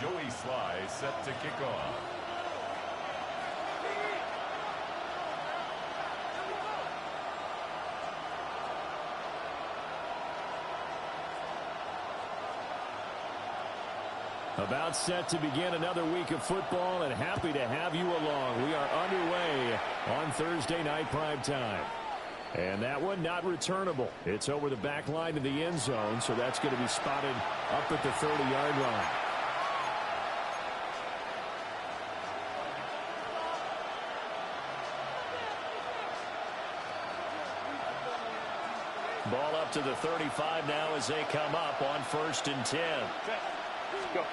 Joey Sly set to kick off. About set to begin another week of football, and happy to have you along. We are underway on Thursday night prime time. And that one not returnable. It's over the back line of the end zone, so that's going to be spotted up at the 30-yard line. Ball up to the 35 now as they come up on 1st and 10. Go.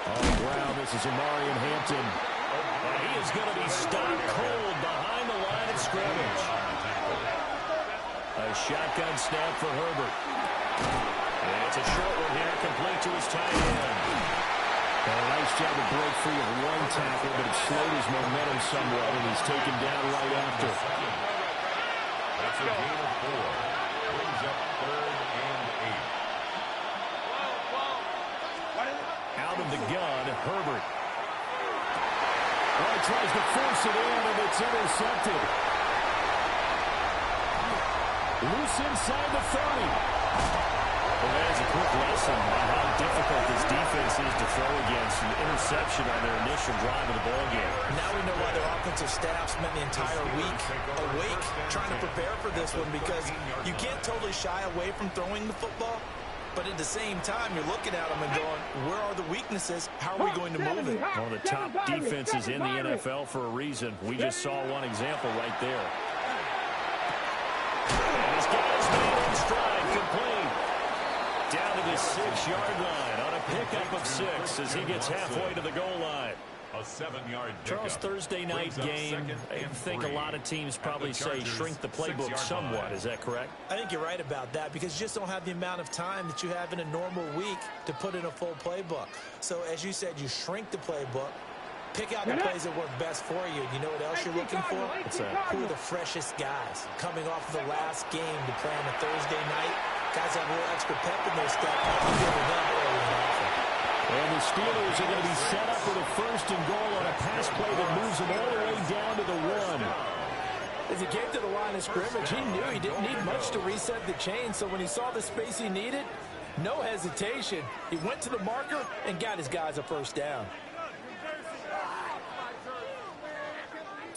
On the ground, this is Omarion Hampton. And he is going to be stopped cold behind the line of scrimmage. A shotgun snap for Herbert. And it's a short one here, complete to his tight end. A nice job to break free of one tackle, but it slowed his momentum somewhat, and he's taken down right after. That's a gain of 4. Brings up 3rd and 8. Out of the gun, Herbert. Well, he tries to force it in, and it's intercepted. Loose inside the 30. Well, that is a quick lesson on how difficult this defense is to throw against. An interception on their initial drive of the ballgame. Now we know why their offensive staff spent the entire week awake trying to prepare for this one, because you can't totally shy away from throwing the football. But at the same time, you're looking at them and going, where are the weaknesses? How are we going to move it? One of the top defenses in the NFL for a reason. We just saw one example right there. And he's got his man in stride, complete. Down to the 6-yard line on a pickup of 6 as he gets halfway to the goal line. A 7-yard Charles, Thursday night game, I think a lot of teams probably say shrink the playbook somewhat. Is that correct? I think you're right about that, because you just don't have the amount of time that you have in a normal week to put in a full playbook. So, as you said, you shrink the playbook, pick out the plays that work best for you. You know what else you're looking for? Who are the freshest guys coming off of the last game to play on a Thursday night? Guys have a little extra pep in their step. You go to them early and often. And the Steelers are going to be set up with a 1st and goal on a pass play that moves them all the way down to the 1. As he came to the line of scrimmage, he knew he didn't need much to reset the chain, so when he saw the space he needed, no hesitation. He went to the marker and got his guys a 1st down.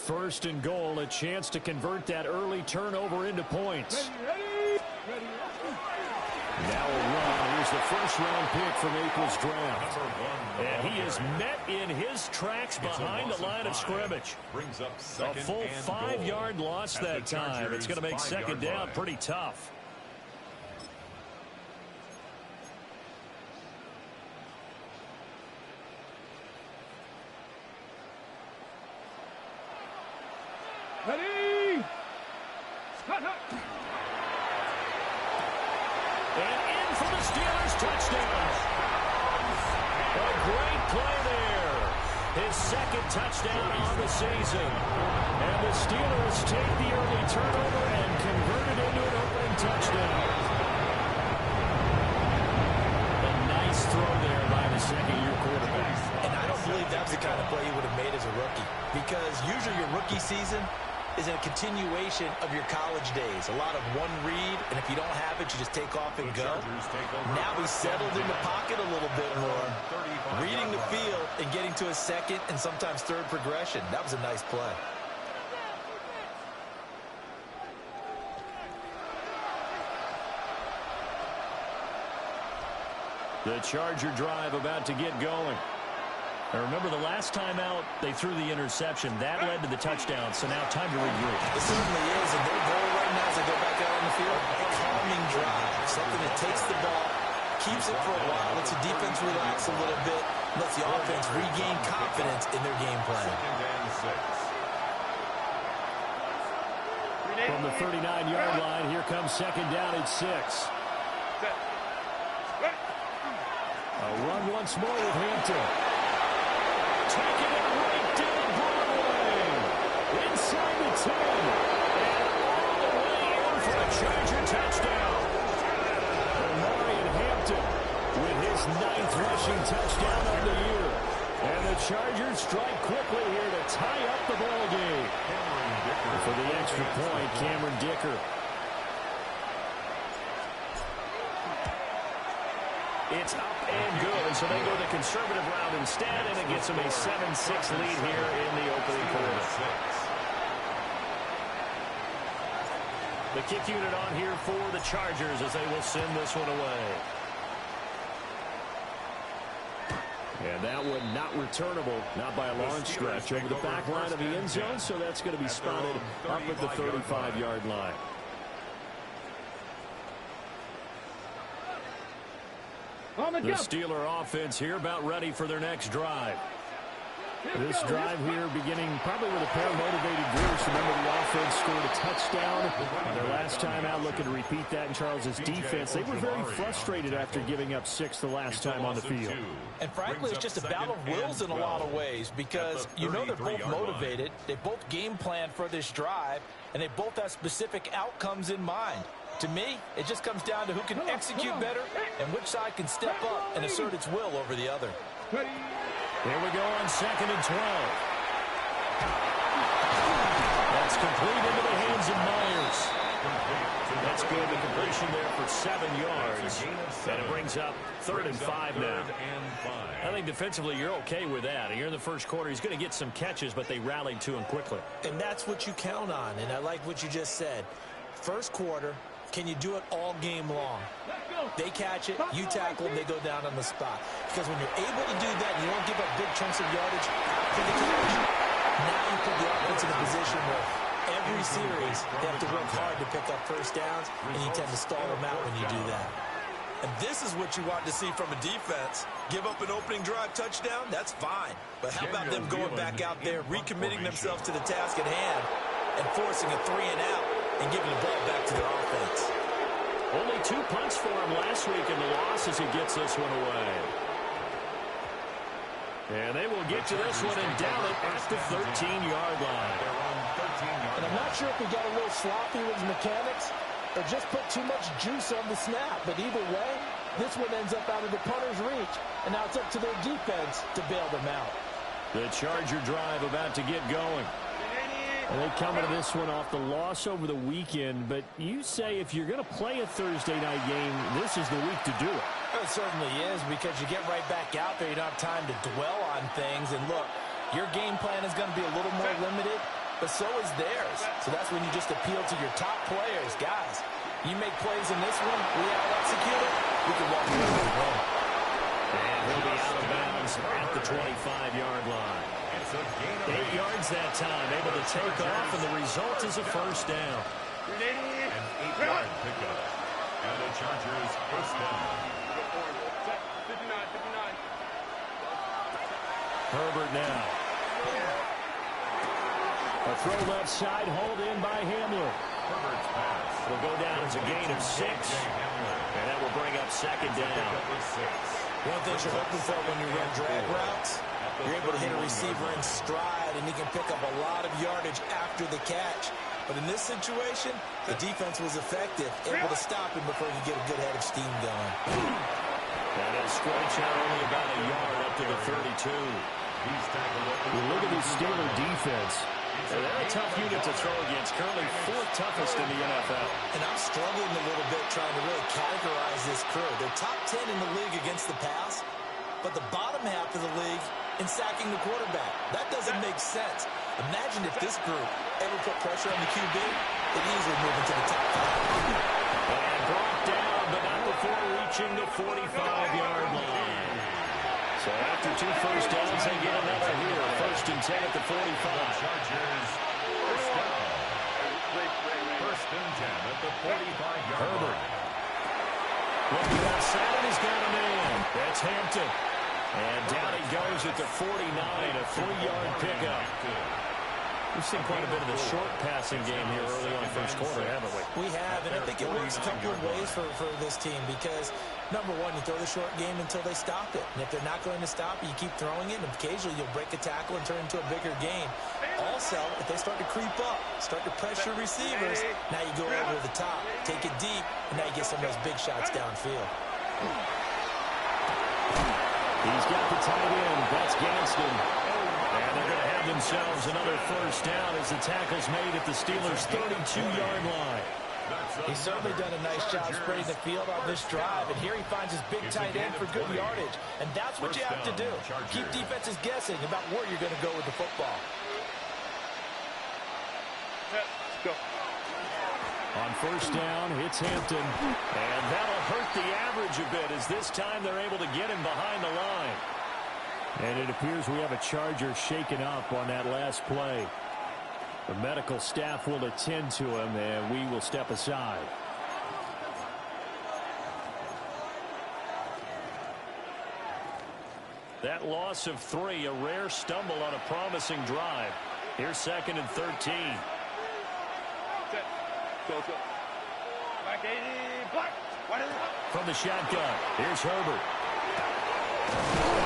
1st and goal, a chance to convert that early turnover into points. Now a run. Here's the 1st-round pick from April's draft. And he is met in his tracks behind the line of scrimmage. A full 5-yard loss that time. It's going to make 2nd down pretty tough. Ready? And in for the Steelers touchdown. A great play there. His 2nd touchdown on the season. And the Steelers take the early turnover and convert it into an opening touchdown. A nice throw there by the 2nd-year quarterback. And I don't believe that was the kind of play he would have made as a rookie, because usually your rookie season is a continuation of your college days. A lot of one read, and if you don't have it, you just take off and go. Now he's settled in the pocket a little bit more, reading the field and getting to a 2nd and sometimes 3rd progression. That was a nice play. The Charger drive about to get going. I remember the last time out, they threw the interception. That led to the touchdown, so now time to regroup. It certainly is, and their goal right now as they go back out on the field, a calming drive, something that takes the ball, keeps it for a while, lets the defense relax a little bit, lets the offense regain confidence in their game plan. From the 39-yard line, here comes 2nd down at 6. A run once more with Hampton. Taking it right down Broadway. Inside the 10. And all the way in for a Charger touchdown. Omarion Hampton with his 9th rushing touchdown of the year. And the Chargers strike quickly here to tie up the ball game. For the extra point, Cameron Dicker. It's up and good, so they go the conservative route instead, and it gets them a 7-6 lead here in the opening quarter. The kick unit on here for the Chargers as they will send this one away. And that one not returnable, not by a long stretch, over the back line of the end zone, so that's going to be spotted up at the 35-yard line. The Steeler offense here about ready for their next drive. This drive here beginning probably with a pair of motivated groups. Remember, the offense scored a touchdown their last time out, looking to repeat that in Charles's defense. They were very frustrated after giving up 6 the last time on the field. And frankly, it's just a battle of wills in a lot of ways because you know they're both motivated. They both game plan for this drive, and they both have specific outcomes in mind. To me, it just comes down to who can execute better and which side can step up and assert its will over the other. Here we go on 2nd and 12. That's complete into the hands of Myers. That's good. The completion there for 7 yards. And it brings up 3rd and 5 now. I think defensively you're okay with that. You're in the first quarter. He's going to get some catches, but they rallied to him quickly. And that's what you count on. And I like what you just said. First quarter, can you do it all game long? They catch it, you tackle, they go down on the spot. Because when you're able to do that, you don't give up big chunks of yardage after the catch. Now you put the offense in a position where every series they have to work hard to pick up first downs, and you tend to stall them out when you do that. And this is what you want to see from a defense. Give up an opening drive touchdown, that's fine. But how about them going back out there, recommitting themselves to the task at hand, and forcing a 3 and out, and giving the ball back to their offense? Only 2 punts for him last week in the loss as he gets this one away. And they will get to this one and down it at the 13-yard line. And I'm not sure if he got a little sloppy with his mechanics or just put too much juice on the snap. But either way, this one ends up out of the punter's reach. And now it's up to their defense to bail them out. The Charger drive about to get going. And they come into this one off the loss over the weekend, but you say if you're going to play a Thursday night game, this is the week to do it. It certainly is, because you get right back out there. You don't have time to dwell on things. And look, your game plan is going to be a little more limited, but so is theirs. So that's when you just appeal to your top players. Guys, you make plays in this one, we out-execute it, we can walk away with a win. And he'll be out of bounds at the 25-yard line. 8 yards that time, able to take off, and the result is a first down. An 8-yard pickup. And the Chargers first down. Herbert now. A throw left side, hauled in by Hamler. Herbert's pass Will go down as a gain of 6. And that will bring up 2nd down. One thing you're hoping for when you run drag routes, you're able to hit a receiver in stride, and he can pick up a lot of yardage after the catch. But in this situation, the defense was effective, able to stop him before he could get a good head of steam going. That is stretch out only about a yard up to the 32. Look at this Steeler defense. They're a tough unit to throw against, currently 4th toughest in the NFL. And I'm struggling a little bit trying to really categorize this crew. They're top 10 in the league against the pass, but the bottom half of the league in sacking the quarterback. That doesn't make sense. Imagine if this group ever put pressure on the QB, they'd easily move into the top 5. And brought down, but not before reaching the 45-yard line. So after 2 first downs, they get another here. 1st and 10 at the 45. Chargers first down. 1st and 10 at the 45-yard Herbert. line. Looking outside, and he's got a man. That's Hampton. And down he goes at the 49, a 3-yard pickup. We've seen quite a bit of the short passing game here early on first quarter, haven't we? We have, and I think it works a couple of ways for this team because, number one, you throw the short game until they stop it. And if they're not going to stop it, you keep throwing it, and occasionally you'll break a tackle and turn it into a bigger game. Also, if they start to creep up, start to pressure receivers, now you go over the top, take it deep, and now you get some of those big shots downfield. He's got the tight end. That's Gadsden. And they're going to have themselves another first down as the tackle's made at the Steelers' 32-yard line. He's certainly done a nice job spreading the field on this drive, and here he finds his big tight end for good yardage. And that's what you have to do. Keep defenses guessing about where you're going to go with the football. Let's go. On first down, it's Hampton. And that'll hurt the average a bit as this time they're able to get him behind the line. And it appears we have a Charger shaken up on that last play. The medical staff will attend to him, and we will step aside. That loss of 3, a rare stumble on a promising drive. Here's 2nd and 13. Go. Black 80, black. What is it? From the shotgun, here's Herbert.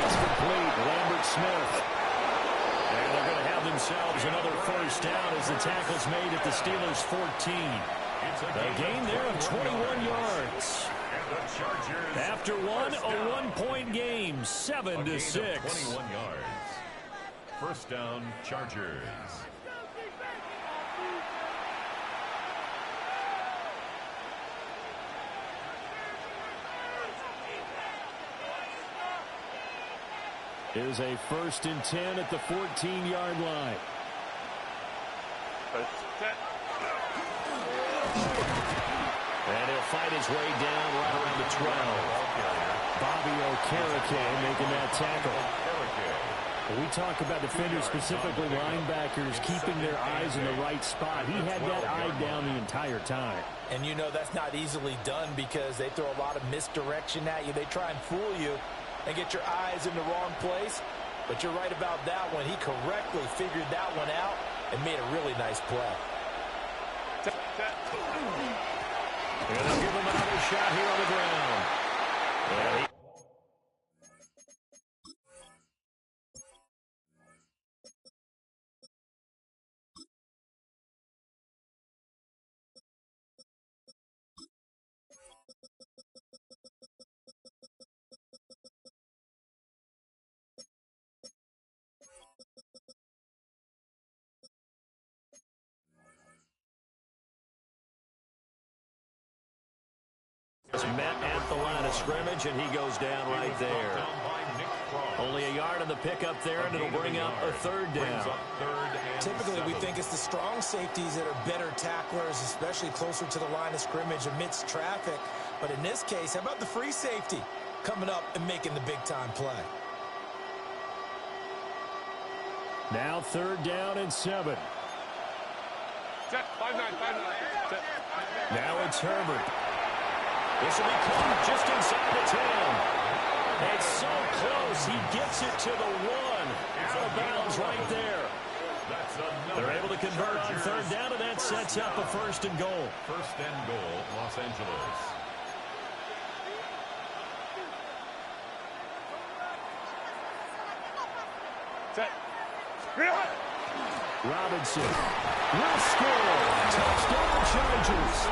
It's complete. Lambert Smith. And they're going to have themselves another first down as the tackle's made at the Steelers' 14. A gain there of 21 yards. After one, a one-point game, 7-6. 21 yards. First down, Chargers. Here's a 1st and 10 at the 14-yard line. And he'll fight his way down right around the 12. Bobby Okereke making that tackle. We talk about defenders, specifically linebackers, keeping their eyes in the right spot. He had that eye down the entire time. And you know that's not easily done because they throw a lot of misdirection at you. They try and fool you and get your eyes in the wrong place. But you're right about that one. He correctly figured that one out and made a really nice play. And they'll give him another shot here on the ground. And met at the line of scrimmage, and he goes down right there. Only a yard on the pickup there, and it'll bring up a 3rd down. Typically, we think it's the strong safeties that are better tacklers, especially closer to the line of scrimmage amidst traffic. But in this case, how about the free safety coming up and making the big-time play? Now 3rd down and 7. Set. 5-9. Set. Now it's Herbert. This will be caught just inside the 10. It's so close. He gets it to the 1. Out of bounds right there. They're able to convert on 3rd down, and that sets up a 1st and goal. 1st and goal, Los Angeles. Set. Robinson will score. Touchdown Chargers.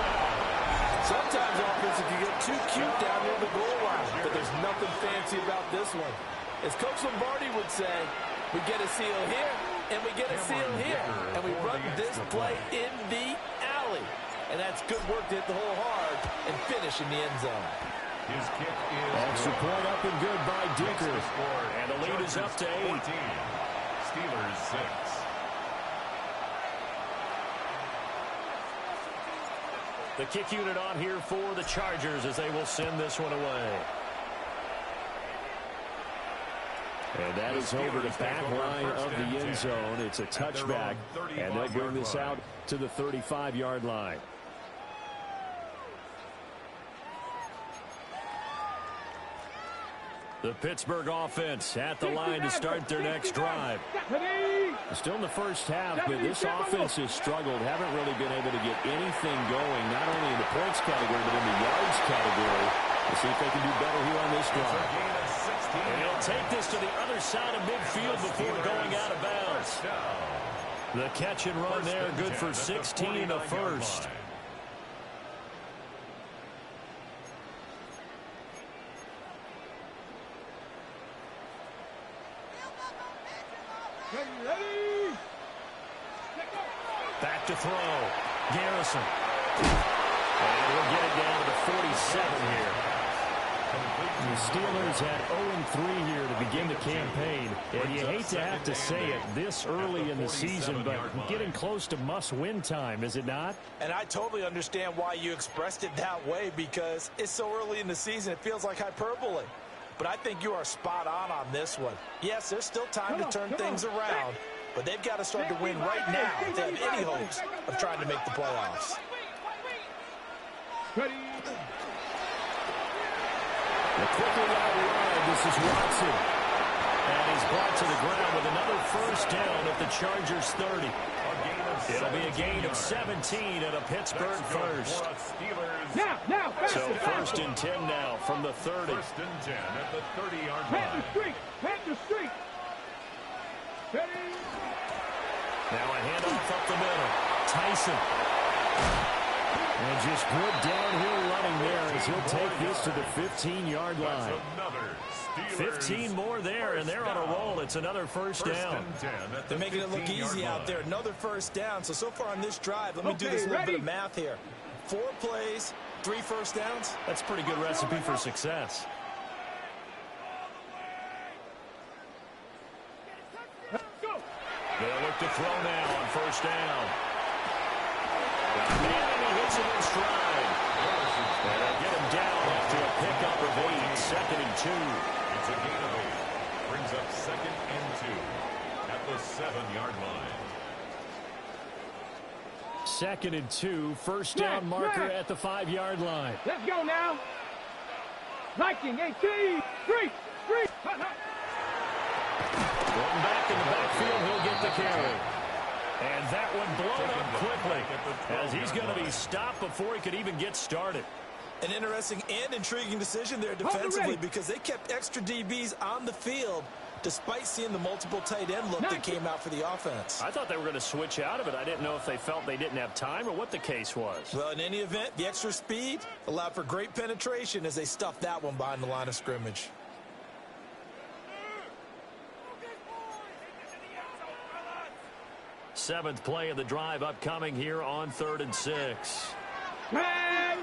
Sometimes offense can get too cute down near the goal line, but there's nothing fancy about this one. As Coach Lombardi would say, we get a seal here, and we get a seal here, and we run this play in the alley. And that's good work to hit the hole hard and finish in the end zone. His kick is Extra point up and good by Dicker. And the lead is up to 8. 14. Steelers 6. The kick unit on here for the Chargers as they will send this one away. And that is over the back line of the end zone. It's a touchback, and they'll bring this out to the 35-yard line. The Pittsburgh offense at the line to start their next drive. Still in the first half, but this offense has struggled. Haven't really been able to get anything going, not only in the points category, but in the yards category. We'll see if they can do better here on this drive. And he'll take this to the other side of midfield before going out of bounds. The catch and run there, good for 16 and a first. Ready. Back to throw. Garrison. And we'll get it down to the 47 here. The Steelers had 0-3 here to begin the campaign. And you hate to have to say it this early in the season, but getting close to must-win time, is it not? And I totally understand why you expressed it that way, because it's so early in the season, it feels like hyperbole. But I think you are spot on this one. Yes, there's still time to turn things around, but they've got to start to win right now if they have any hopes of trying to make the playoffs. Ready. Quickly out wide, this is Watson. And he's brought to the ground with another first down at the Chargers 30. It'll be a gain of 17 and a Pittsburgh first. Now, So first and 10 now from the 30. First and 10 at the 30-yard Plant line. the street. Plant the street. Ready. Now a handoff up the middle. Tyson. And just good downhill running there as he'll take this to the 15-yard line. Another 15 more there, and they're on a roll. It's another first down. They're making it look easy out there. Another first down. So far on this drive, let me do this little bit of math here. 4 plays, 3 first downs. That's a pretty good recipe for success. Go. They'll look to throw now on first down. And he hits it in stride. And they'll get him down after a pickup of 8. Second and 2. It's a gain of 8. Brings up second and 2 at the 7-yard line. Second and 2, first down marker at the 5-yard line. Let's go now. Liking 18. 3. Going back in the backfield, he'll get the carry. And that one blown up quickly as he's going to be stopped before he could even get started. An interesting and intriguing decision there defensively, because they kept extra DBs on the field despite seeing the multiple tight end look that came out for the offense. I thought they were going to switch out of it. I didn't know if they felt they didn't have time or what the case was. Well, in any event, the extra speed allowed for great penetration as they stuffed that one behind the line of scrimmage. Seventh play of the drive upcoming here on 3rd and 6. Man.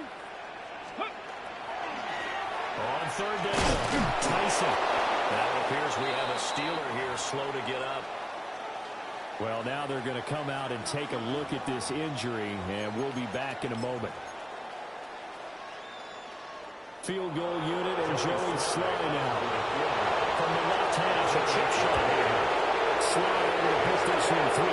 On 3rd down, Tyson. Now it appears we have a Steeler here slow to get up. Well, now they're going to come out and take a look at this injury, and we'll be back in a moment. Field goal unit and Joey Slye now. From the left hash, a chip shot here. Slye able to push this one through.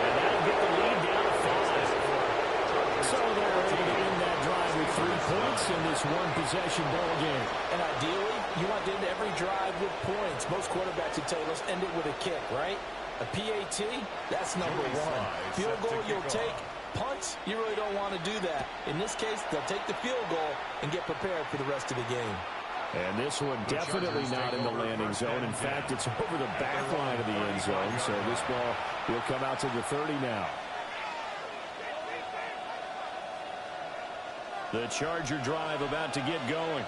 And that'll get the lead down to 5. So they're able to end that drive with 3 points in this one-possession ball game. And ideally, you want to end every drive with points. Most quarterbacks would tell you, let's end it with a kick, right? A PAT, that's number 1. Field goal you'll take. Punts, you really don't want to do that. In this case, they'll take the field goal and get prepared for the rest of the game. And this one definitely not in the landing zone. In fact, it's over the back line of the end zone. So this ball will come out to the 30 now. The Charger drive about to get going.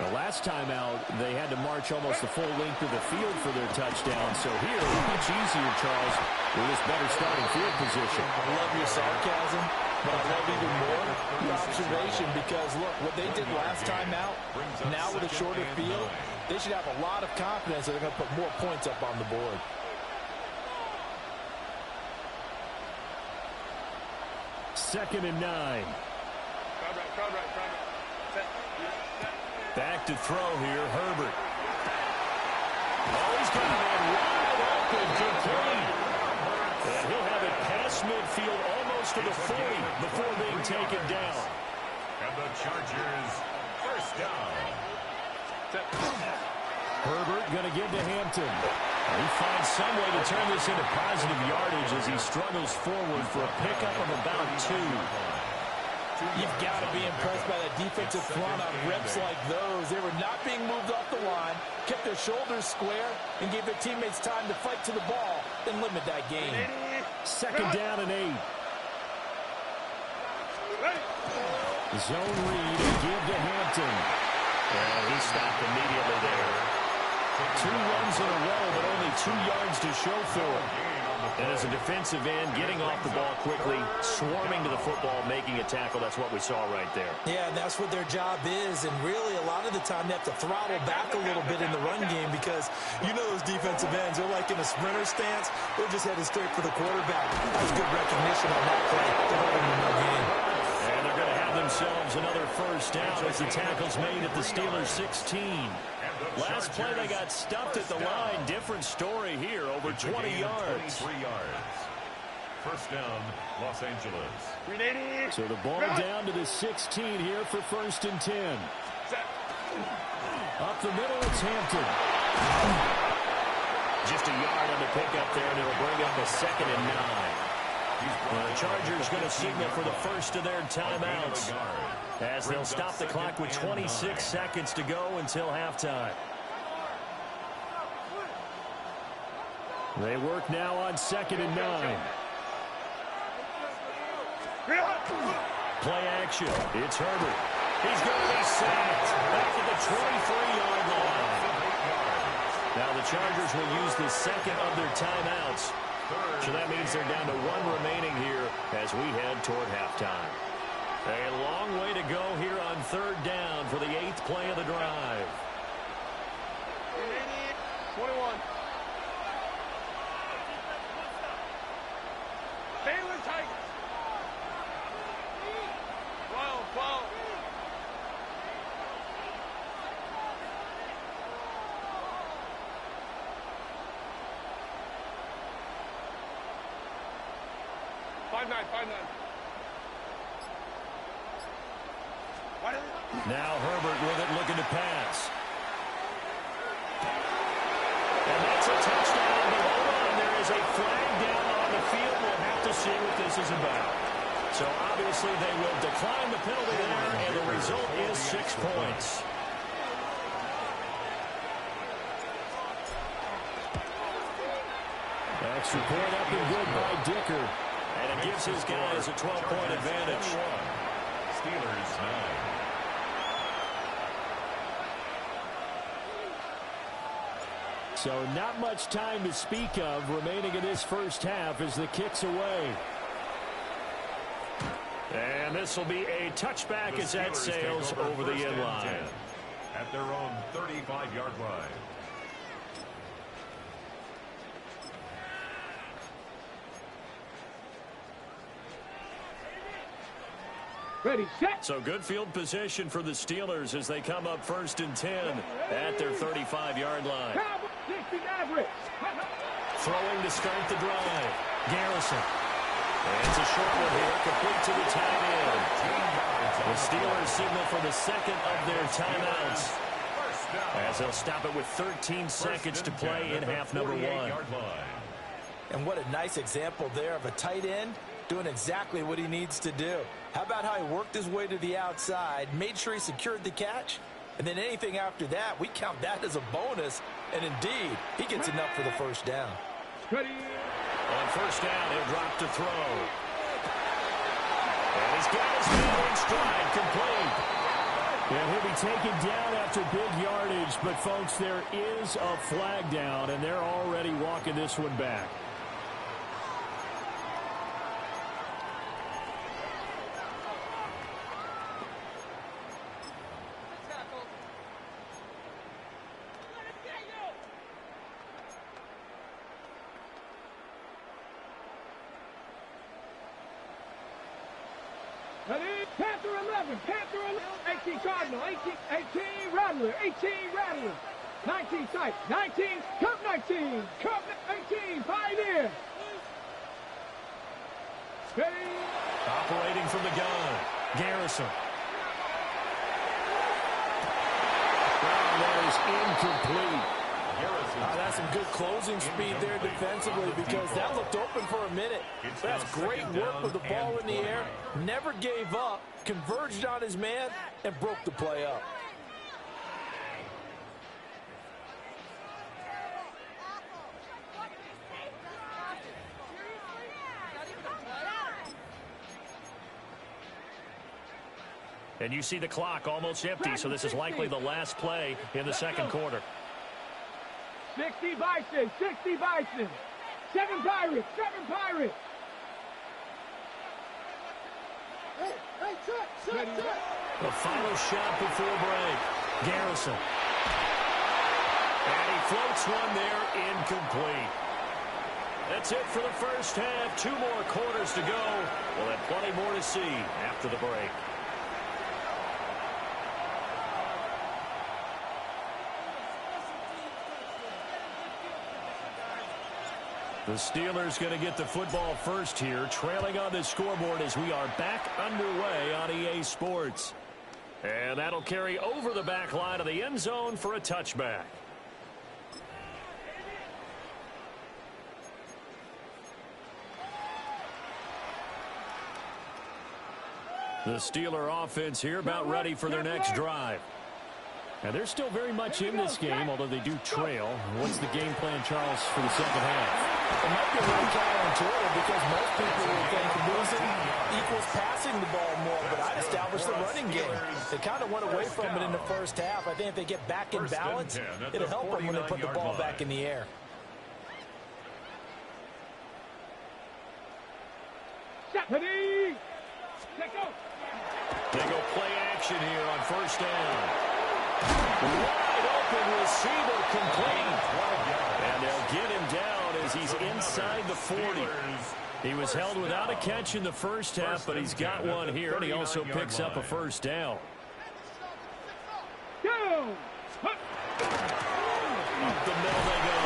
The last time out, they had to march almost the full length of the field for their touchdown. So here, much easier, Charles, with this better starting field position. I love your sarcasm, but I love even more the observation, because, look, what they did last time out, now with a shorter field, they should have a lot of confidence that they're going to put more points up on the board. Second and 9. Crowd right. Set. Back to throw here, Herbert. Oh, he's got a man wide open, complete. And he'll have it past midfield almost to the 40 before being taken down. And the Chargers first down. Herbert going to give to Hampton. He finds some way to turn this into positive yardage as he struggles forward for a pickup of about 2. You've got to be impressed by that defensive front on reps like those. They were not being moved off the line, kept their shoulders square, and gave their teammates time to fight to the ball and limit that game. Second down and 8. Zone read and give to Hampton. And he stopped immediately there. 2 runs plays in a row, but only 2 yards to show for it. And as a defensive end, getting off the ball quickly, swarming to the football, making a tackle, that's what we saw right there. Yeah, and that's what their job is. And really, a lot of the time, they have to throttle back a little bit in the run game because you know those defensive ends, they're like in a sprinter stance. They're just headed straight for the quarterback. That's good recognition on that play to hold them in the game. And they're going to have themselves another first down as the tackle's made at the Steelers' 16. Last play, they got stuffed at the line. Different story here, over 20 yards. 23 yards. First down, Los Angeles. So the ball down to the 16 here for 1st and 10. Up the middle, it's Hampton. Just a yard on the pickup there, and it'll bring up a 2nd and 9. Well, the Chargers going to signal for the first of their timeouts as they'll stop the clock with 26 seconds to go until halftime. They work now on 2nd and 9. Play action. It's Herbert. He's going to be sacked back at the 23-yard line. Now the Chargers will use the 2nd of their timeouts. So that means they're down to 1 remaining here as we head toward halftime. A long way to go here on 3rd down for the 8th play of the drive. 21. Baylor Tigers. 12. 5-9. Now Herbert with it, looking to pass. And that's a touchdown, but hold on, there is a flag down on the field. We'll have to see what this is about. So obviously they will decline the penalty there, and the result is 6 points. Extra point up and good by Dicker. And it gives his guys a 12-point advantage. Steelers 9. So not much time to speak of remaining in this first half as the kick's away. And this will be a touchback as that sails over the end line. At their own 35-yard line. Ready, set. So good field position for the Steelers as they come up 1st and 10 at their 35-yard line. Throwing to start the drive. Garrison. And it's a short one here, complete to the tight end. The Steelers signal for the 2nd of their timeouts as they'll stop it with 13 seconds to play in half number 1. And what a nice example there of a tight end doing exactly what he needs to do. How about how he worked his way to the outside, made sure he secured the catch, and then anything after that, we count that as a bonus. And indeed, he gets enough for the first down. Ready. On first down, he'll drop to throw. And he's got his man in stride, complete. And he'll be taken down after big yardage, but folks, there is a flag down, and they're already walking this one back. Ready? Panther 11, Panther 11, 18 Cardinal, 18 Rattler, 18 Rattler, 19 Sight, 19, Cup 19, Cup 18, Pioneer. Ready? Operating from the gun, Garrison. Well, that is incomplete. That's some good closing speed there defensively because that looked open for a minute. That's great work with the ball in the air. Never gave up, converged on his man, and broke the play up. And you see the clock almost empty, so this is likely the last play in the second quarter. 60 Bison, 60 Bison. 7 Pirates, 7 Pirates. The final shot before break. Garrison. And he floats one there, incomplete. That's it for the first half. 2 more quarters to go. We'll have plenty more to see after the break. The Steelers going to get the football first here, trailing on the scoreboard as we are back underway on EA Sports. And that'll carry over the back line of the end zone for a touchback. The Steeler offense here about ready for their next drive. And they're still very much in this game, although they do trail. What's the game plan, Charles, for the second half? It might be a little counterintuitive because most people will think losing equals passing the ball more, but I'd establish the running game. They kind of went away from it in the first half. I think if they get back in balance, it'll help them when they put the ball back in the air. Ready? Let go. They go play action here on first down. Wide open receiver complete. And they'll get him down as he's inside the 40. He was held without a catch in the first half, but he's got one here, and he also picks up a first down. Go. Up the middle they go.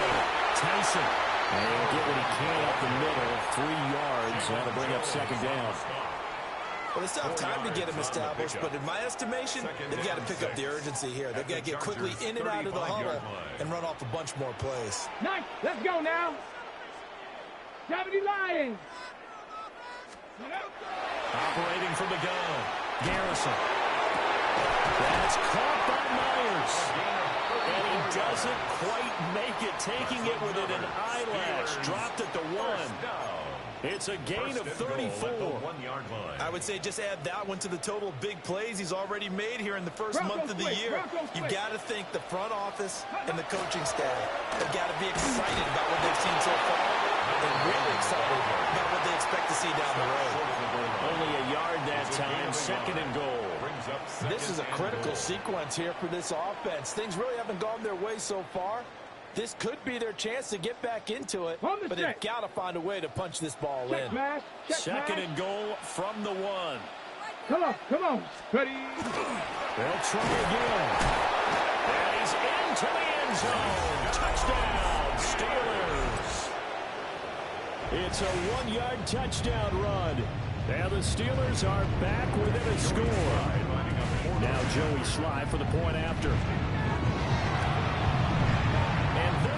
Tyson. And he'll get what he can up the middle. 3 yards. That'll bring up second down. Well, they still have time to get him established, but in my estimation, they've got to pick up the urgency here. They've got to get quickly in and out of the huddle and run off a bunch more plays. Nice. Let's go now. 70 Lions. Operating from the gun. Garrison. That's caught by Myers. And he doesn't quite make it, taking it within an eyelash. Dropped at the 1. It's a gain of 34. I would say just add that one to the total of big plays he's already made here in the first month of the year. You've got to think the front office and the coaching staff have got to be excited about what they've seen so far and really excited about what they expect to see down the road. Only a yard that time, second and goal. This is a critical sequence here for this offense. Things really haven't gone their way so far. This could be their chance to get back into it, but they've got to find a way to punch this ball in. Second and goal from the 1. Come on, come on. Ready? They'll try again. And he's into the end zone. Touchdown, Steelers. It's a 1-yard touchdown run. And the Steelers are back within a score. Now Joey Sly for the point after.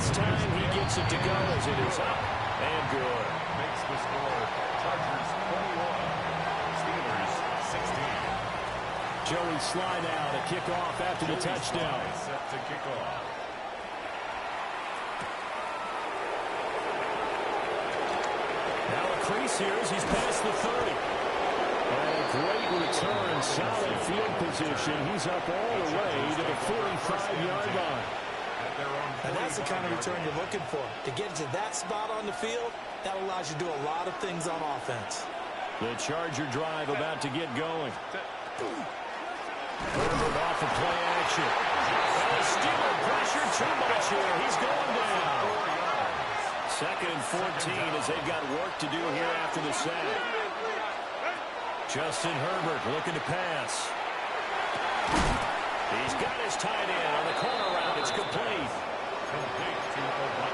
This time he gets it to go as it is up and good. Makes the score. Chargers 21, Steelers 16. Joey Sly now to kick off after the touchdown. Set to kick off. Now a crease here as he's past the 30. And a great return, solid field position. He's up all the way to the 45-yard line. And that's the kind of return you're looking for. To get to that spot on the field, that allows you to do a lot of things on offense. The Charger drive about to get going. Herbert off of play action. And the Steeler pressure too much here. He's going down. Second and 14 as they've got work to do here after the sack. Justin Herbert looking to pass. He's got his tight end on the corner route. It's complete.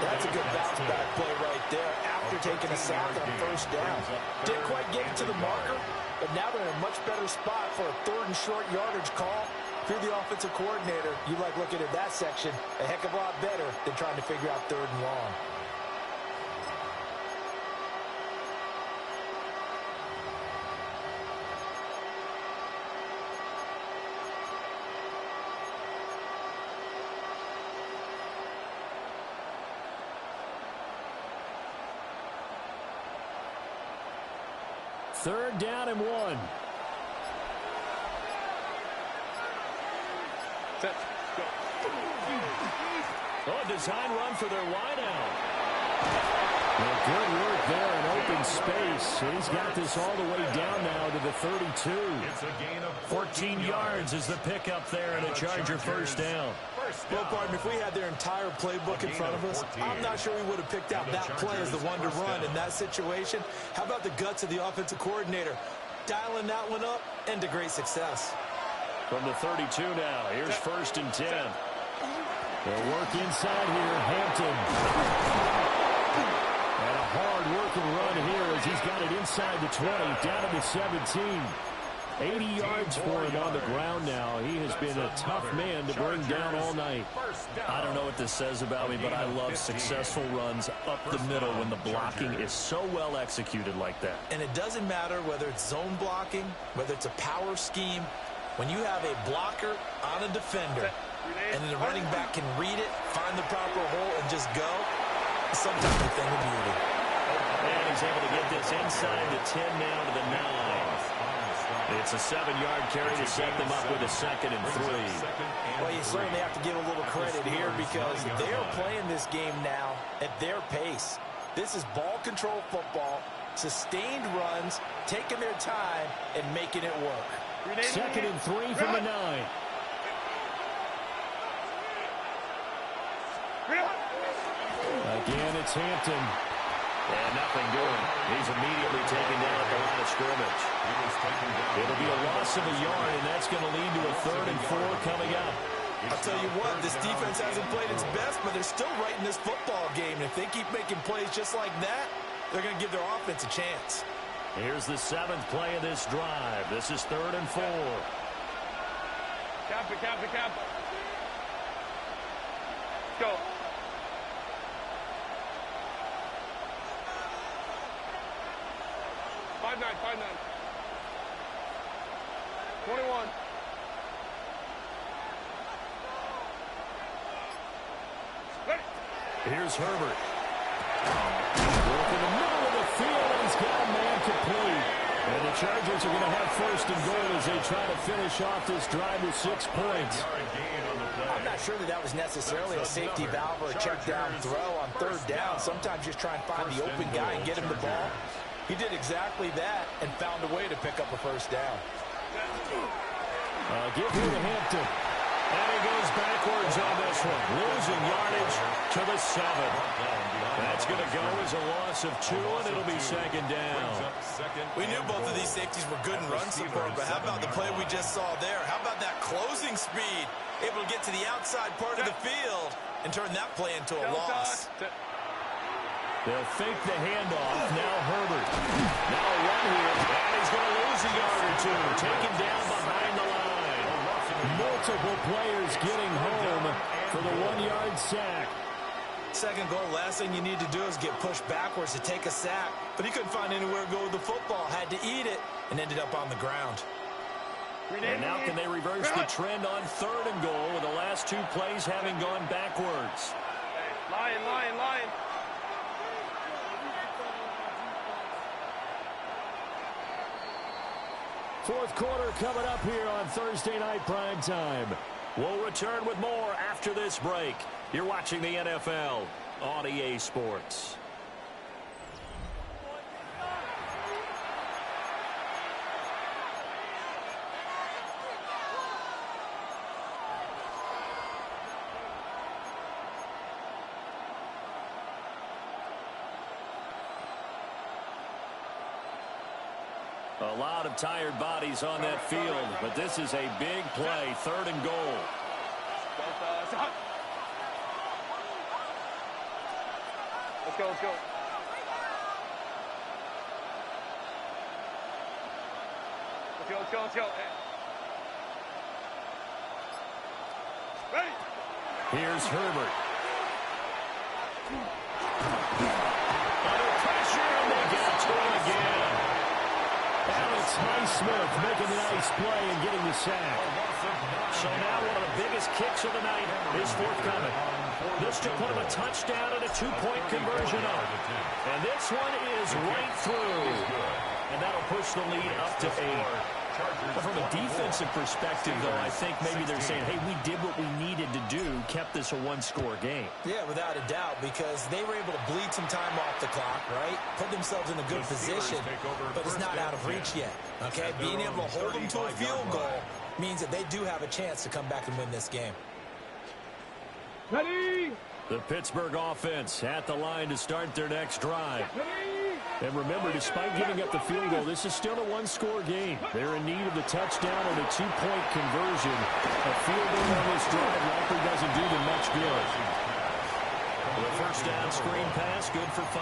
That's a good bounce-back play right there after taking a sack on first down. Didn't quite get it to the marker, but now they're in a much better spot for a 3rd and short yardage call. If you're the offensive coordinator, you like looking at that section a heck of a lot better than trying to figure out 3rd and long. Third down and 1. Set. Go. Oh, a design run for their wideout. Well, good work there in open space. He's got this all the way down now to the 32. It's a gain of 14 yards is the pickup there and a Charger first down. Well, partner, if we had their entire playbook in front of us, I'm not sure we would have picked out that play as the one to run in that situation. How about the guts of the offensive coordinator? Dialing that one up into great success. From the 32 now, here's 1st and 10. They'll work inside here, Hampton. And a hard-working run here as he's got it inside the 20, down to the 17. 80 yards for him on the ground now. He has been a tough man to bring down all night. I don't know what this says about me, but I love successful runs up the middle when the blocking is so well executed like that. And it doesn't matter whether it's zone blocking, whether it's a power scheme. When you have a blocker on a defender, and then the running back can read it, find the proper hole, and just go, it's some type of thing of beauty. And he's able to get this inside the 10 now to the 9. It's a 7-yard carry to set them up with a 2nd and 3. Well, you certainly have to give a little credit here because they are playing this game now at their pace. This is ball control football, sustained runs, taking their time, and making it work. 2nd and 3 from the 9. Again, it's Hampton. And nothing doing. He's immediately taken down at the line of scrimmage. It'll be a loss of a yard, and that's going to lead to a 3rd and 4 coming up. I'll tell you what, this defense hasn't played its best, but they're still right in this football game. And if they keep making plays just like that, they're going to give their offense a chance. Here's the 7th play of this drive. This is 3rd and 4. Cap it, cap it, cap it. Go. Five nine. 21. Ready. Here's Herbert. Work in the middle of the field, and he's got a man complete. And the Chargers are going to have 1st and goal as they try to finish off this drive with 6 points. I'm not sure that was necessarily a safety valve or a check down throw on 3rd down. Sometimes just try and find the open guy and get him the ball. He did exactly that and found a way to pick up a 1st down. Give him to Hampton. And he goes backwards on this one. Losing yardage to the 7. That's going to go as a loss of 2, and it'll be 2nd down. We knew both of these safeties were good in run support, but how about the play we just saw there? How about that closing speed? Able to get to the outside part of the field and turn that play into a loss. They'll fake the handoff. Now Herbert. Now a run here, and he's going to lose a yard or 2. Taken down behind the line. Multiple players getting home for the 1-yard sack. 2nd goal, last thing you need to do is get pushed backwards to take a sack. But he couldn't find anywhere to go with the football. Had to eat it and ended up on the ground. And now can they reverse the trend on 3rd and goal with the last 2 plays having gone backwards? Lion. 4th quarter coming up here on Thursday Night Prime Time. We'll return with more after this break. You're watching the NFL on EA Sports. A lot of tired bodies on that field, but this is a big play, 3rd and goal. Let's go. Ready. Here's Herbert. Under pressure, and they get to him again. Alex Highsmith making a nice play and getting the sack. So now one of the biggest kicks of the night is forthcoming. This to put him a touchdown and a 2-point conversion up. And this one is right through. And that'll push the lead up to 8. From a defensive perspective, though, I think maybe they're saying, hey, we did what we needed to do, kept this a one-score game. Yeah, without a doubt, because they were able to bleed some time off the clock, right? Put themselves in a good position, but it's not out of reach yet, okay? Being able to hold them to a field goal means that they do have a chance to come back and win this game. Ready? The Pittsburgh offense at the line to start their next drive. Ready? And remember, despite giving up the field goal, this is still a one-score game. They're in need of the touchdown and a two-point conversion. A field goal on this drive likely doesn't do them much good. The first down screen pass, good for 5.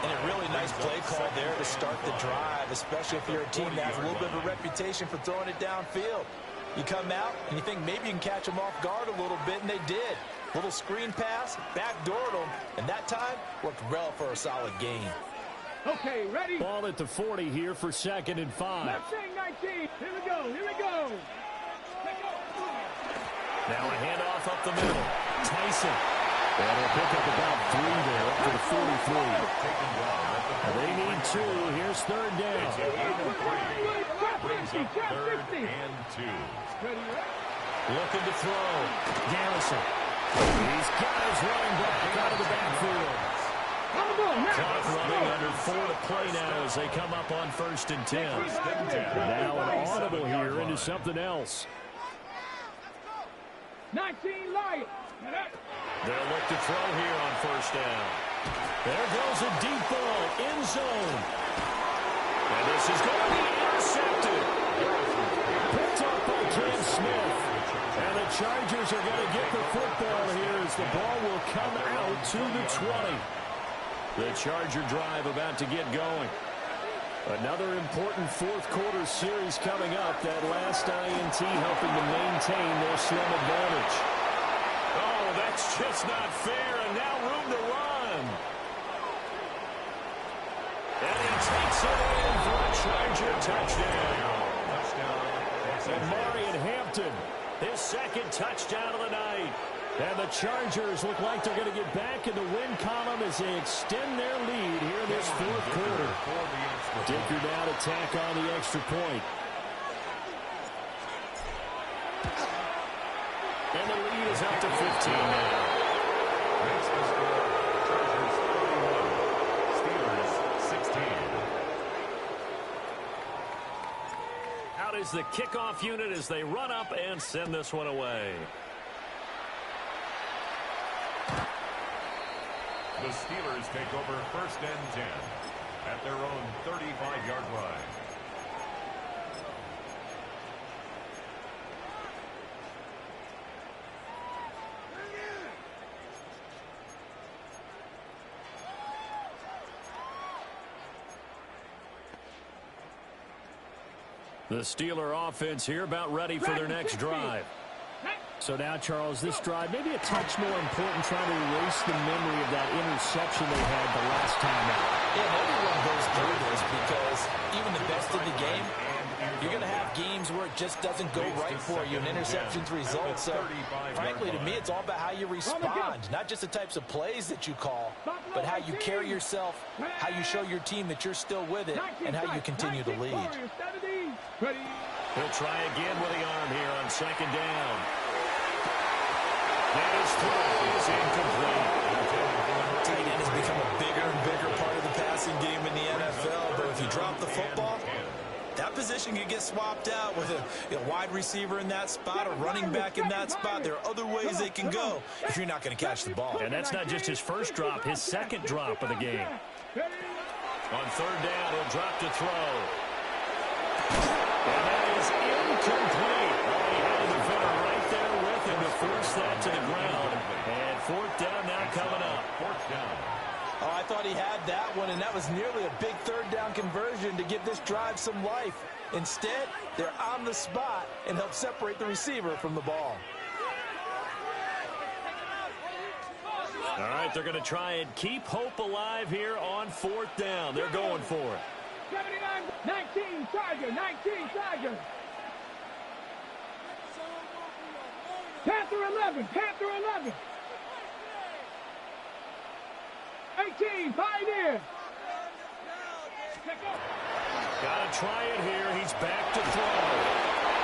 And a really nice play call there to start the drive, especially if you're a team that has a little bit of a reputation for throwing it downfield. You come out and you think maybe you can catch them off guard a little bit, and they did. Little screen pass, backdoored them, and that time worked well for a solid gain. Okay, ready? Ball at the 40 here for 2nd and 5. Left side 19. Here we go. Here we go. Now a handoff up the middle. Tyson. And he'll pick up about 3 there up to the 43. They need 2. Here's 3rd down. Brings up 3rd and 2. Looking to throw. Garrison. He's got his running back out of the backfield. Clock running under 4 to play now as they come up on 1st and 10. Now an audible here into something else. 19 Lions. They'll look to throw here on 1st down. There goes a deep ball, end zone. And this is going to be intercepted. Picked up by Cam Smith. And the Chargers are going to get the football here as the ball will come out to the 20. The Charger drive about to get going. Another important 4th quarter series coming up. That last INT helping to maintain their slim advantage. Oh, that's just not fair, and now room to run. And he takes it in for a Charger touchdown. And Marion Hampton, his 2nd touchdown of the night. And the Chargers look like they're going to get back in the win column as they extend their lead here in this 4th quarter. Dicker now to tack on the extra point. And the lead is up to 15 now. Makes the score Chargers 31, Steelers 16. Out is the kickoff unit as they run up and send this one away. The Steelers take over 1st and 10 at their own 35-yard line. The Steeler offense here about ready for their next drive. So now, Charles, this drive maybe a touch more important, trying to erase the memory of that interception they had the last time out. Yeah, everyone goes through this because even the best in the game, you're going to have games where it just doesn't go right for you, and interceptions result. So, frankly, to me, it's all about how you respond, not just the types of plays that you call, but how you carry yourself, how you show your team that you're still with it, and how you continue to lead. He'll try again with the arm here on 2nd down. And his throw is incomplete. Tight end has become a bigger and bigger part of the passing game in the NFL, but if you drop the football, that position can get swapped out with a wide receiver in that spot, a running back in that spot. There are other ways they can go if you're not going to catch the ball. And that's not just his first drop, his 2nd drop of the game. On 3rd down, he'll drop to throw. And that is incomplete. Oh, he had a defender right there with him to force that to the ground. And 4th down now coming up. 4th down. Oh, I thought he had that one, and that was nearly a big 3rd down conversion to give this drive some life. Instead, they're on the spot and help separate the receiver from the ball. All right, they're going to try and keep hope alive here on 4th down. They're going for it. 19 Chargers, 19 Chargers. Panther 11, Panther 11. 18, Pioneer. Gotta try it here. He's back to throw.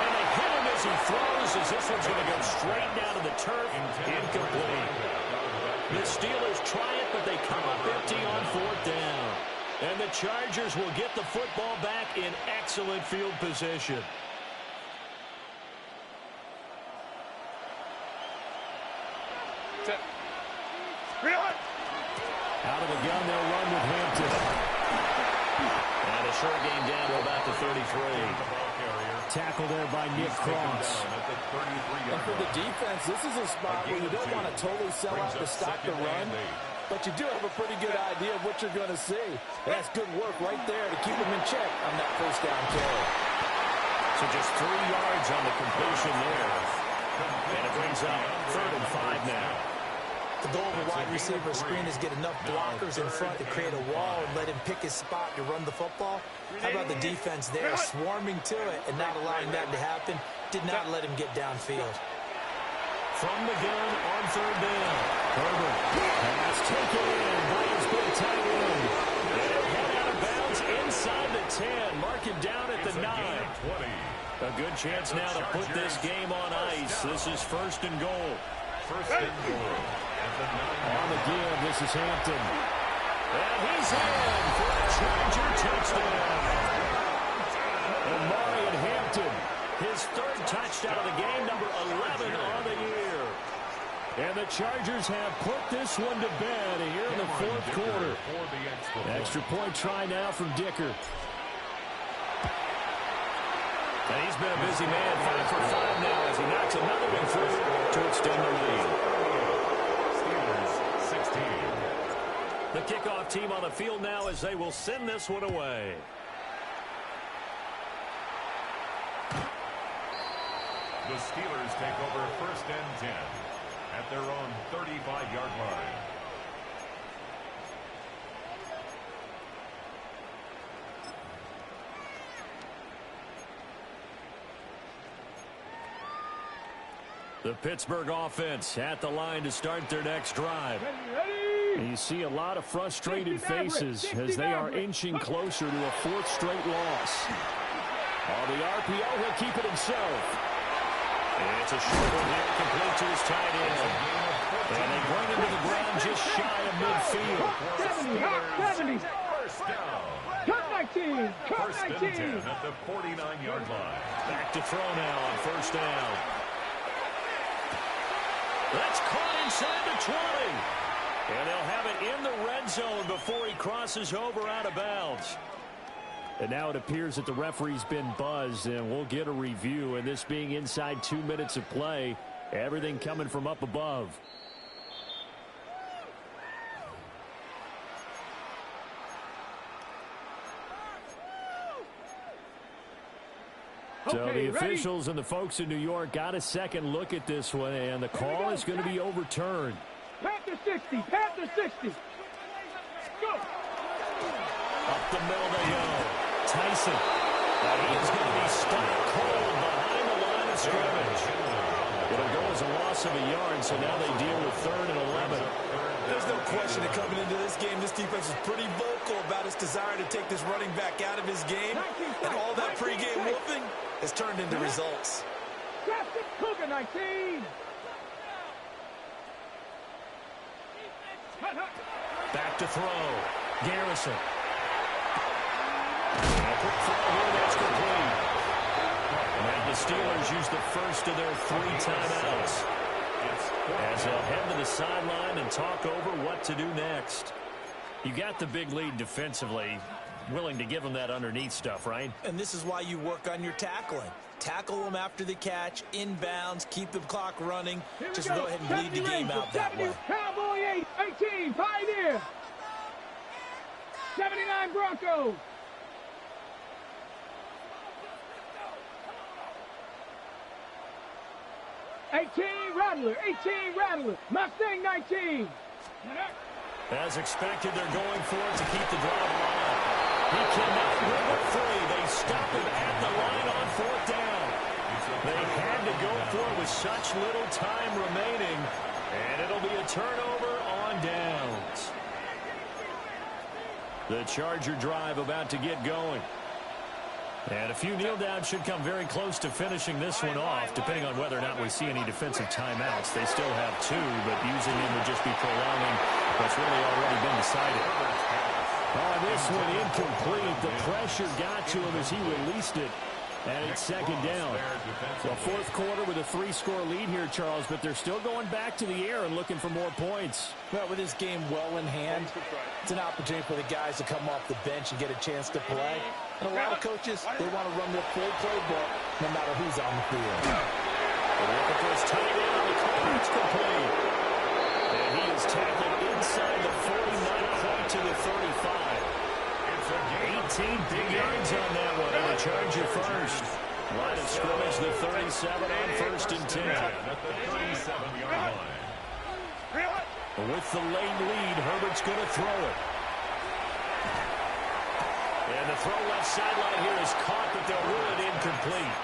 And they hit him as he throws, as this one's going to go straight down to the turf. Incomplete. The Steelers try it, but they come up empty on 4th down. And the Chargers will get the football back in excellent field position. Out of the gun, they'll run with Hampton. And a short gain down to about the 33. Tackle there by Nick Cross. And for the defense, this is a spot where you don't want to totally sell out to stop the run, but you do have a pretty good idea of what you're going to see. That's good work right there to keep them in check on that first down carry. So just 3 yards on the completion there. And it brings up 3rd and 5 now. The goal of a wide receiver screen is get enough blockers in front to create a wall and let him pick his spot to run the football. How about the defense there, swarming to it and not allowing that to happen? Did not let him get downfield. From the gun on 3rd down. Herbert pass taken in by his big tight end. And he'll head out of bounds inside the 10. Mark him down at the 9. A good chance now to put this game on ice. This is 1st and goal. 1st and goal. On the give, this is Hampton. And he's in for a Charger touchdown. Omarion Hampton. His 3rd touchdown of the game, number 11 on the year. And the Chargers have put this one to bed here in the 4th quarter. Extra point try now from Dicker. And he's been a busy man, 5 for 5 now as he knocks another one through to extend the lead. The kickoff team on the field now as they will send this one away. The Steelers take over 1st and 10 at their own 35-yard line. The Pittsburgh offense at the line to start their next drive. And you see a lot of frustrated faces as they are inching closer to a 4th straight loss. On the RPO, he'll keep it himself. And it's a short one here, complete to his tight end. And they bring him to the ground just shy of midfield. 70. Cut 19. Cut 1st and 10 at the 49-yard line. Back to throw now on 1st down. That's caught inside the 20. And they'll have it in the red zone before he crosses over out of bounds. And now it appears that the referee's been buzzed, and we'll get a review. And this being inside 2 minutes of play, everything coming from up above. So the officials and the folks in New York got a second look at this one, and the call is going to be overturned. Panther 60. Panther 60. Go. Up the middle they go. Tyson. And he is going to be stopped cold behind the line of scrimmage. It'll go as a loss of a yard, so now they deal with 3rd and 11. There's no question that coming into this game, this defense is pretty vocal about its desire to take this running back out of his game. And all that pregame whooping has turned into results. Cougar 19. Back to throw. Garrison. And a quick throw here, that's complete. And the Steelers use the first of their 3 timeouts as they'll head to the sideline and talk over what to do next. You got the big lead defensively. Willing to give them that underneath stuff, right? And this is why you work on your tackling. Tackle them after the catch, inbounds, keep the clock running. Just go ahead and bleed the game out that way. Cowboy 18, Pioneer. 79 Broncos. Rattler, 18 Rattler, Mustang 19. As expected, they're going for it to keep the drive alive. He cannot move it free. They stop him at the line on 4th down. They had to go for it with such little time remaining, and it'll be a turnover on downs. The Charger drive about to get going. And a few kneel downs should come very close to finishing this one off, depending on whether or not we see any defensive timeouts. They still have 2, but using them would just be prolonging what's really already been decided. Oh, this one incomplete. The pressure got to him as he released it. And it's second down. Well, fourth quarter with a 3-score lead here, Charles, but they're still going back to the air and looking for more points. Well, with this game well in hand, it's an opportunity for the guys to come off the bench and get a chance to play. And a lot of coaches, they want to run their full playbook no matter who's on the field. They're looking for his tight end on the corner. It's complete. And he is tackled inside the 40, not quite to the 35. 18 big yards on that one. And they charge you first. Line of scrimmage, the 37 on 1st and 10. At the 37-yard line. With the late lead, Herbert's going to throw it. And the throw left sideline here is caught, but they'll rule it incomplete.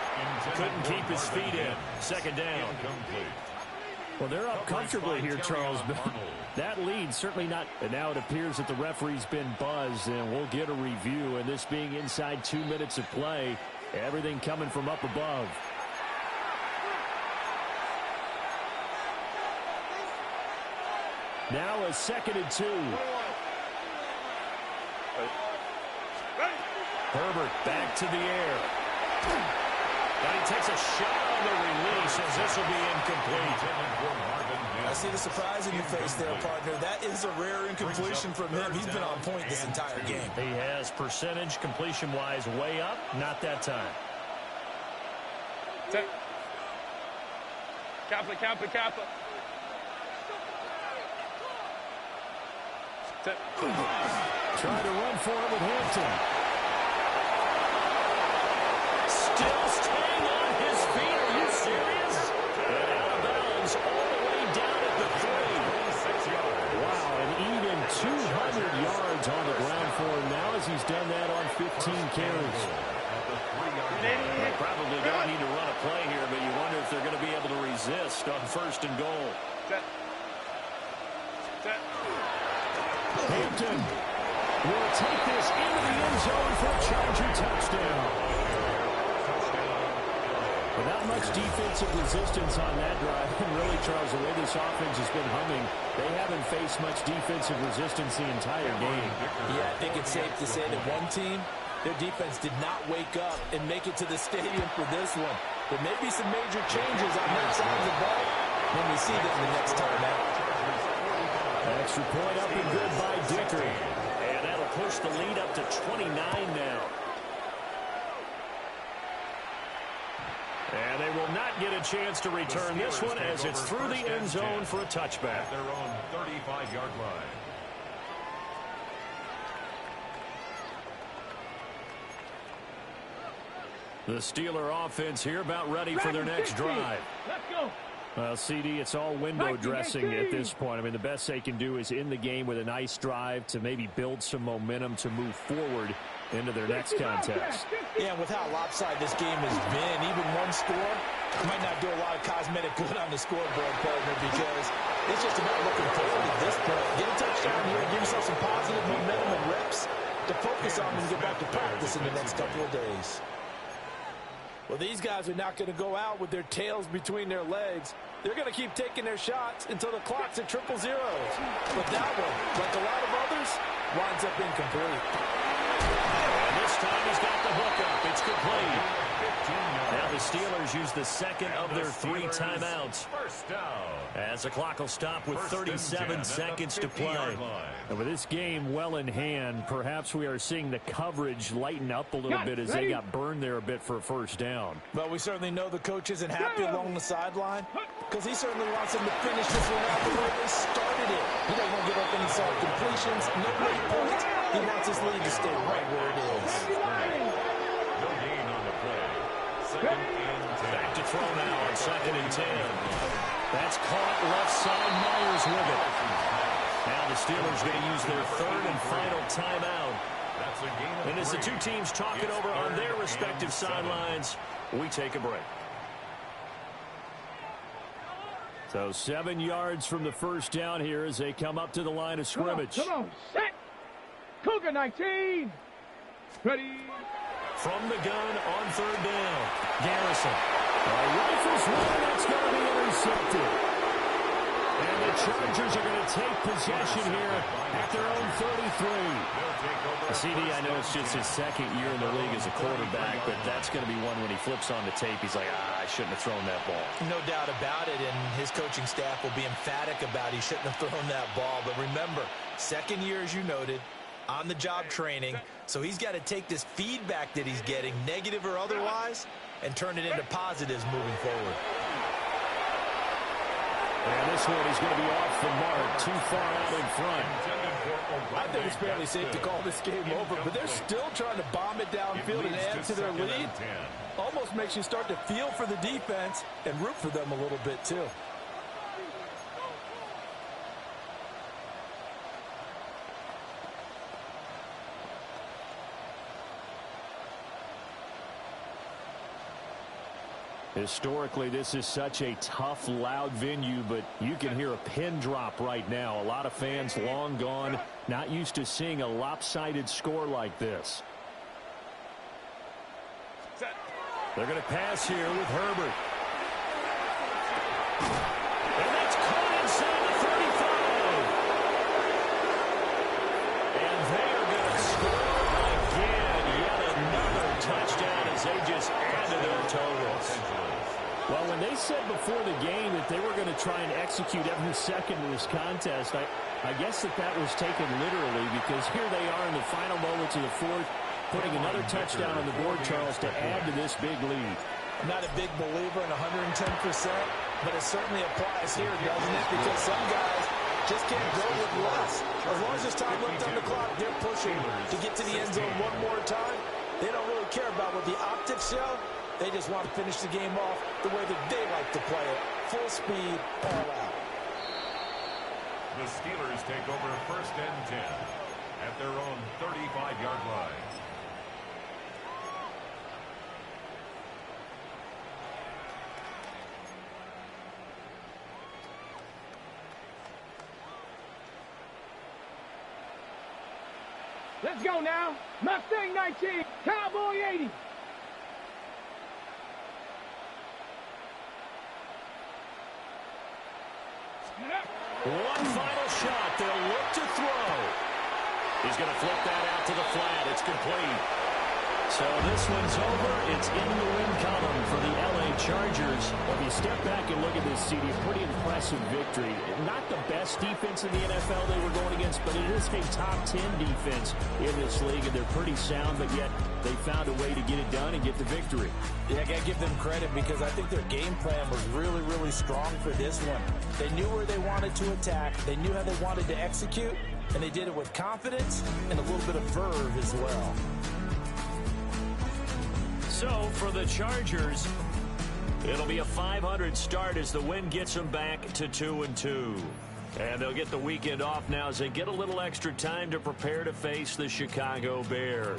Couldn't keep his feet in. Second down. Well, they're up comfortably here, Charles, but that lead certainly not. And now it appears that the referee's been buzzed, and we'll get a review. And this being inside 2 minutes of play, everything coming from up above. Now a 2nd and 2. Herbert back to the air. And he takes a shot on the release as this will be incomplete. I see the surprise in your face there, partner. That is a rare incompletion from him. He's been on point this entire game. He has percentage completion-wise way up. Not that time. Kappa. Trying to run for it with Hampton. Still staying on his feet. Are you serious? And out of bounds all the way down at the 3. Wow, and even 200 yards on the ground for him now as he's done that on 15 carries. They probably don't need to run a play here, but you wonder if they're going to be able to resist on 1st and goal. Hampton will take this into the end zone for a Charger touchdown. Without much defensive resistance on that drive, and really, Charles, the way this offense has been humming, they haven't faced much defensive resistance the entire game. Yeah, I think it's safe to say that one team, their defense did not wake up and make it to the stadium for this one. There may be some major changes on that side of the ball when we see them the next time out. Extra point up and good by Dicker. And that'll push the lead up to 29 now. And they will not get a chance to return this one as it's through the end zone for a touchback. At their own 35-yard line. The Steeler offense here about ready for their next drive. Let's go. Well, CD, it's all window dressing at this point. I mean, the best they can do is in the game with a nice drive to maybe build some momentum to move forward into their next contest. Yeah, with how lopsided this game has been, even one score might not do a lot of cosmetic good on the scoreboard, partner, because it's just about looking forward at this point. Get a touchdown here, give yourself some positive momentum and reps to focus on and get back to practice in the next couple of days. Well, these guys are not going to go out with their tails between their legs. They're going to keep taking their shots until the clock's at 000. But that one, like a lot of others, winds up incomplete. And this time he's got the hook up. It's complete. Now the Steelers use the second of their 3 timeouts. First down. As the clock will stop with 37 seconds to play. And with this game well in hand, perhaps we are seeing the coverage lighten up a little bit as they got burned there a bit for a first down. But we certainly know the coach isn't happy along the sideline because he certainly wants them to finish this one out the way they started it. He doesn't want to give up any solid completions, no late points. He wants his lead to stay right where it is. No gain on the play. Second and 10. Back to throw now on 2nd and 10. That's caught left side. Myers with it. Now the Steelers going to use their 3rd and final timeout. That's a gain of And as the 3. 2 teams talk it over on their respective sidelines, we take a break. So 7 yards from the first down here as they come up to the line of scrimmage. Come on, set. Cougar 19. Ready. from the gun on third down. Garrison. Rifles one. That's going to be intercepted. And the Chargers are going to take possession here at their own 33. CD, I know it's just his second year in the league as a quarterback, but that's going to be one when he flips on the tape, he's like, I shouldn't have thrown that ball. No doubt about it, and his coaching staff will be emphatic about he shouldn't have thrown that ball. But remember, second year, as you noted, on-the-job training, so he's got to take this feedback that he's getting, negative or otherwise, and turn it into positives moving forward. And this one is going to be off the mark, too far out in front. I think it's fairly safe to call this game over, but they're still trying to bomb it downfield and add to their lead. Almost makes you start to feel for the defense and root for them a little bit, too. Historically, this is such a tough, loud venue, but you can hear a pin drop right now. A lot of fans long gone, not used to seeing a lopsided score like this. They're going to pass here with Herbert. And that's caught inside the 35. And they're going to score again. Yet another touchdown as they just add to their totals. Well, when they said before the game that they were going to try and execute every second of this contest, I guess that was taken literally, because here they are in the final moments of the fourth, putting another touchdown on the board, Charles, to add to this big lead. I'm not a big believer in 110%, but it certainly applies here, doesn't it? Because some guys just can't go with less. As long as there's time left on the clock, they're pushing to get to the end zone one more time. They don't really care about what the optics show. They just want to finish the game off the way that they like to play it. Full speed, all out. The Steelers take over first and 10 at their own 35-yard line. Let's go now. Mustang 19, Cowboy 80. One final shot. They'll look to throw. He's going to flip that out to the flat. It's complete. So this one's over. It's in the win column for the L.A. Chargers. Well, if you step back and look at this, CD, pretty impressive victory. Not the best defense in the NFL they were going against, but it is a top 10 defense in this league, and they're pretty sound, but yet they found a way to get it done and get the victory. Yeah, I got to give them credit because I think their game plan was really, really strong for this one. They knew where they wanted to attack. They knew how they wanted to execute, and they did it with confidence and a little bit of verve as well. So for the Chargers, it'll be a 500 start as the win gets them back to 2-2. And they'll get the weekend off now as they get a little extra time to prepare to face the Chicago Bears.